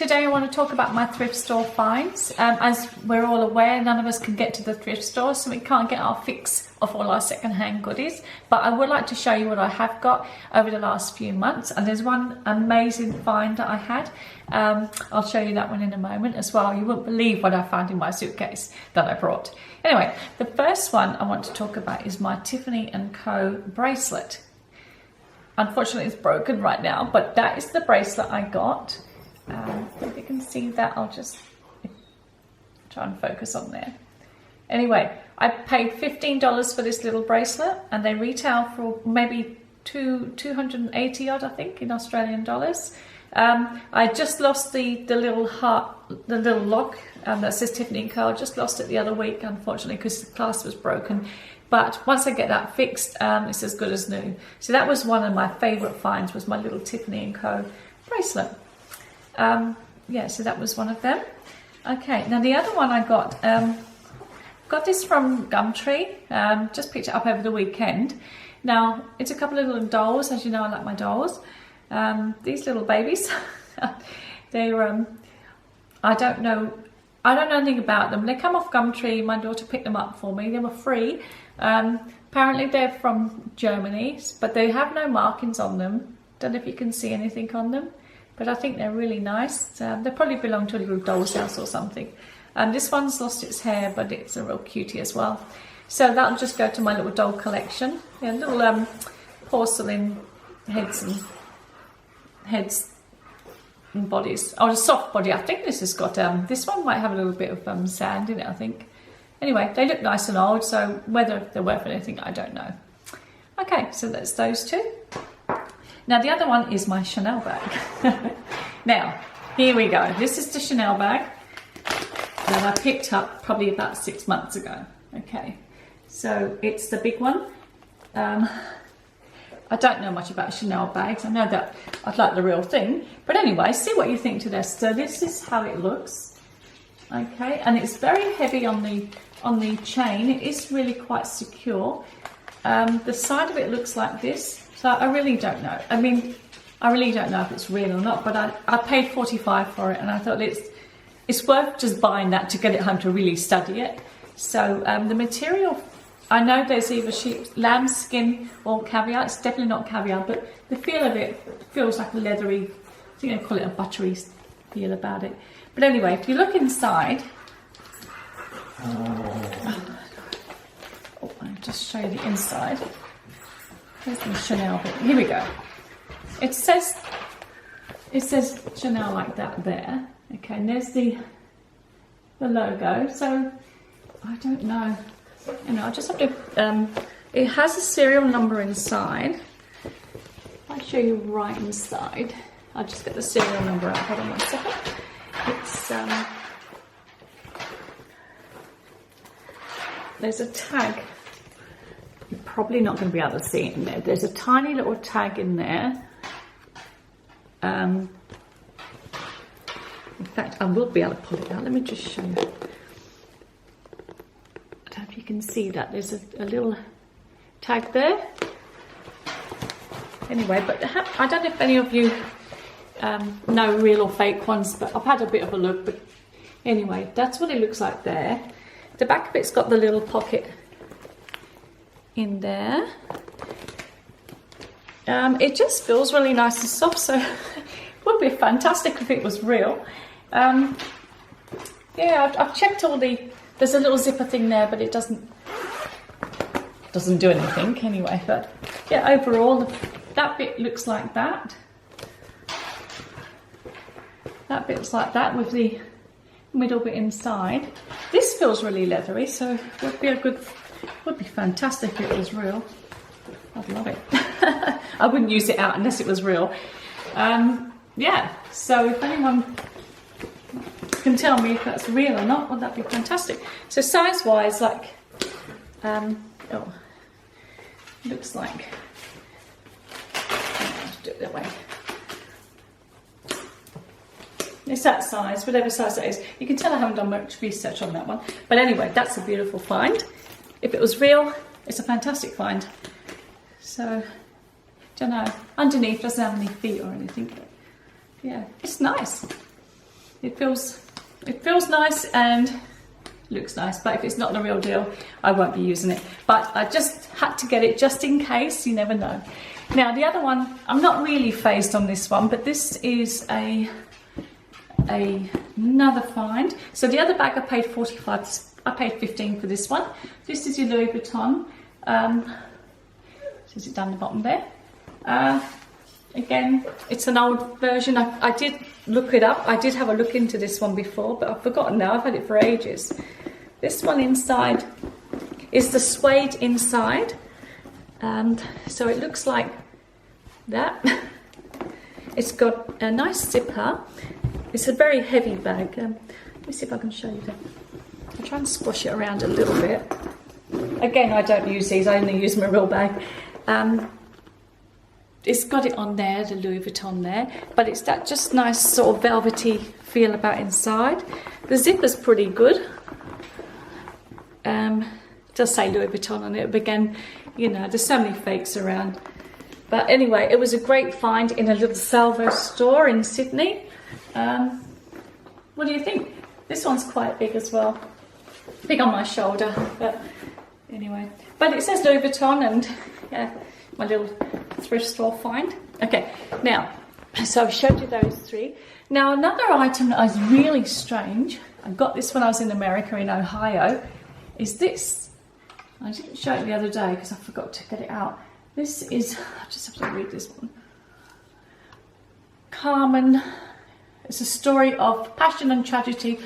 today I want to talk about my thrift store finds. As we're all aware, none of us can get to the thrift store, so we can't get our fix of all our second-hand goodies. But I would like to show you what I have got over the last few months, and there's one amazing find that I had. I'll show you that one in a moment as well. You won't believe what I found in my suitcase that I brought. Anyway, the first one I want to talk about is my Tiffany & Co. bracelet. Unfortunately, it's broken right now, but that is the bracelet I got. If you can see that, I'll just try and focus on there. Anyway, I paid $15 for this little bracelet, and they retail for maybe 280 odd, I think, in Australian dollars. I just lost the little heart, the little lock that says Tiffany & Co. I just lost it the other week, unfortunately, because the clasp was broken. But once I get that fixed, it's as good as new. So that was one of my favourite finds, was my little Tiffany & Co. bracelet. Yeah, so that was one of them. Okay, now the other one I got this from Gumtree. Just picked it up over the weekend. Now, it's a couple of little dolls. As you know, I like my dolls. These little babies, they're, I don't know anything about them. They come off Gumtree. My daughter picked them up for me. They were free. Apparently they're from Germany, but they have no markings on them. Don't know if you can see anything on them, but I think they're really nice. They probably belong to a little doll's house or something. This one's lost its hair, but it's a real cutie as well. So that'll just go to my little doll collection. Yeah, little porcelain heads and bodies. Oh, a soft body. I think this has got, this one might have a little bit of sand in it, I think. Anyway, they look nice and old, so whether they're worth anything, I don't know. Okay, so that's those two. Now, the other one is my Chanel bag. Now, here we go. This is the Chanel bag that I picked up probably about 6 months ago. Okay, so it's the big one. I don't know much about Chanel bags. I know that I'd like the real thing. But anyway, see what you think to this. So this is how it looks. Okay, and it's very heavy on the chain. It is really quite secure. The side of it looks like this. So I really don't know. I mean, I really don't know if it's real or not, but I paid $45 for it, and I thought it's worth just buying that to get it home to really study it. So the material, I know there's either lamb skin or caviar. It's definitely not caviar, but the feel of it feels like a leathery, I think they call it a buttery feel about it. But anyway, if you look inside, I'll just show you the inside. Here's the Chanel bit. Here we go. It says Chanel like that there. Okay, and there's the logo. So I don't know. You know, I just have to. It has a serial number inside. I'll show you right inside. I'll just get the serial number out. Hold on one second. It's there's a tag. You're probably not going to be able to see it in there. There's a tiny little tag in there. In fact, I will be able to pull it out. Let me just show you. I don't know if you can see that. There's a little tag there. Anyway, but I don't know if any of you know real or fake ones, but I've had a bit of a look. But anyway, that's what it looks like there. The back of it's got the little pocket in there. It just feels really nice and soft, so it would be fantastic if it was real. Yeah, I've checked all there's a little zipper thing there, but it doesn't do anything anyway. But yeah, overall, that bit looks like that. That bit's like that with the middle bit inside. This feels really leathery, so it would be fantastic if it was real. I'd love it. I wouldn't use it out unless it was real. Yeah, so if anyone can tell me if that's real or not, well, that'd be fantastic. So size-wise, like, looks like, I'll do it that way. It's that size, whatever size that is. You can tell I haven't done much research on that one. But anyway, that's a beautiful find. If it was real, it's a fantastic find. So, don't know. Underneath doesn't have any feet or anything. But yeah, it's nice. It feels nice and looks nice, but if it's not the real deal, I won't be using it. But I just had to get it just in case, you never know. Now the other one, I'm not really phased on this one, but this is another find. So the other bag I paid 45, I paid 15 for this one. This is your Louis Vuitton. Is it down the bottom there? Again, it's an old version. I did look it up. I did have a look into this one before, but I've forgotten now. I've had it for ages. This one inside is the suede inside. So it looks like that. It's got a nice zipper. It's a very heavy bag. Let me see if I can show you that. I'll try and squash it around a little bit. Again, I don't use these. I only use my real bag. It's got it on there, the Louis Vuitton there, but it's that just nice sort of velvety feel about inside. The zipper's pretty good. It does say Louis Vuitton on it, but again, you know, there's so many fakes around. But anyway, it was a great find in a little salvo store in Sydney. What do you think? This one's quite big as well. Big on my shoulder, but anyway. But it says Louis Vuitton, and yeah, my little thrift store find. Okay, now, so I've showed you those three. Now another item that was really strange, I got this when I was in America, in Ohio, is this. I didn't show it the other day because I forgot to get it out. This is, I just have to read this one. Carmen, it's a story of passion and tragedy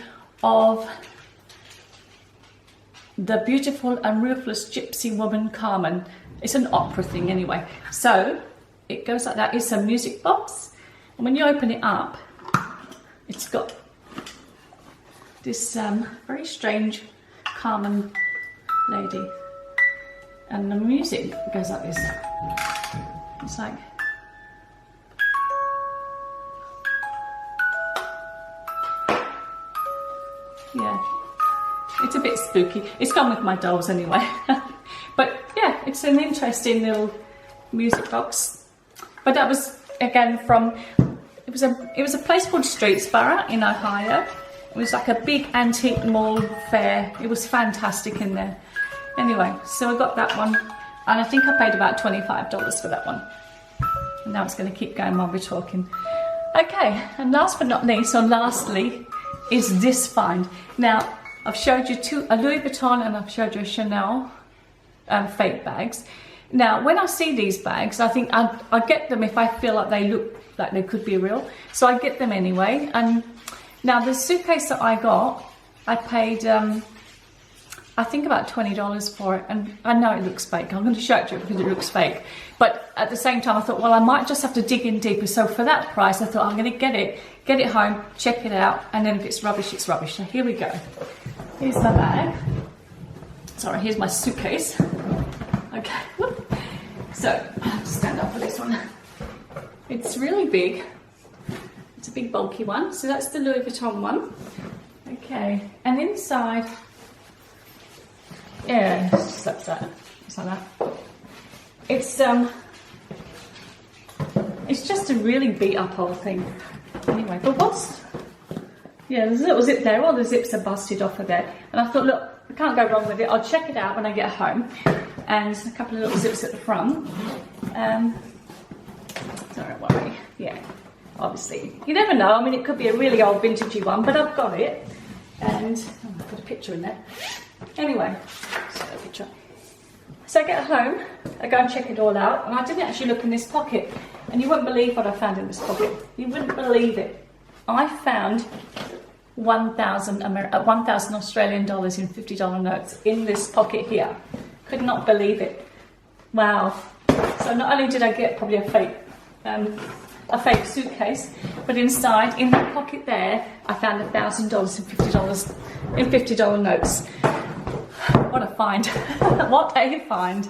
of the beautiful and ruthless gypsy woman Carmen. It's an opera thing anyway. So it goes like that. It's a music box, and when you open it up, it's got this very strange Carmen lady, and the music goes like this. It's like, yeah, it's a bit spooky. It's gone with my dolls anyway. But yeah, it's an interesting little music box. But that was again from, it was a place called Streetsboro in Ohio. It was like a big antique mall fair. It was fantastic in there. Anyway, so I got that one, and I think I paid about $25 for that one. And now it's going to keep going while we're talking. Okay, and last but not least, or lastly, is this find. Now, I've showed you a Louis Vuitton and I've showed you a Chanel fake bags. Now, when I see these bags, I think I get them if I feel like they look like they could be real. So I get them anyway. And now the suitcase that I got, I paid, I think about $20 for it. And I know it looks fake. I'm going to show it to you because it looks fake. But at the same time, I thought, well, I might just have to dig in deeper. So for that price, I thought I'm going to get it home, check it out. And then if it's rubbish, it's rubbish. So here we go. Here's my bag. Sorry, here's my suitcase. Okay. So I have to stand up for this one. It's really big. It's a big bulky one. So that's the Louis Vuitton one. Okay. And inside, yeah, it's just like that. It's like that. It's just a really beat up old thing. Anyway, but yeah, there's a little zip there. All the zips are busted off of there. And I thought, look, I can't go wrong with it. I'll check it out when I get home. And a couple of little zips at the front. Don't worry. Yeah, obviously. You never know. I mean, it could be a really old vintagey one, but I've got it. And I've got a picture in there. Anyway, so I get home, I go and check it all out, and I didn't actually look in this pocket. And you wouldn't believe what I found in this pocket. You wouldn't believe it. I found 1,000 Australian dollars in $50 notes in this pocket here. Could not believe it. Wow. So not only did I get probably a fake suitcase, but inside, in that pocket there, I found $1,000 in $50 notes. What a find. What a find.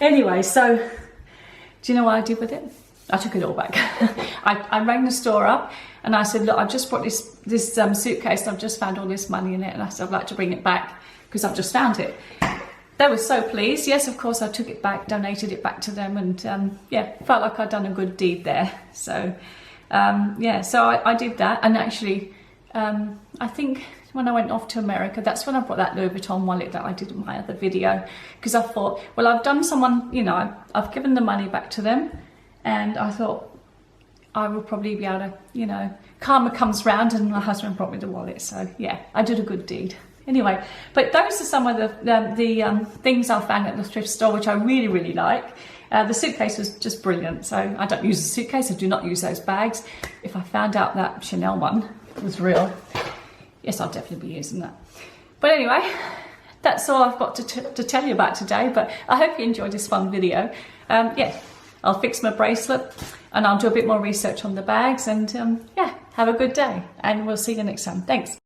Anyway, so do you know what I did with it? I took it all back. I rang the store up and I said, look, I've just brought this suitcase and I've just found all this money in it, and I said I'd like to bring it back because I've just found it. They were so pleased. Yes, of course, I took it back, donated it back to them, and yeah, felt like I'd done a good deed there. So yeah, so I did that, and actually I think when I went off to America, that's when I brought that Louis Vuitton wallet that I did in my other video, because I thought, well, I've done someone, you know, I've given the money back to them, and I thought I will probably be able to, you know, karma comes round, and my husband brought me the wallet, so yeah, I did a good deed. Anyway, but those are some of the things I found at the thrift store, which I really, really like. The suitcase was just brilliant, so I don't use a suitcase, I do not use those bags. If I found out that Chanel one was real, yes, I'll definitely be using that. But anyway, that's all I've got to tell you about today, but I hope you enjoyed this fun video. Yeah, I'll fix my bracelet, and I'll do a bit more research on the bags, and yeah, have a good day, and we'll see you next time. Thanks.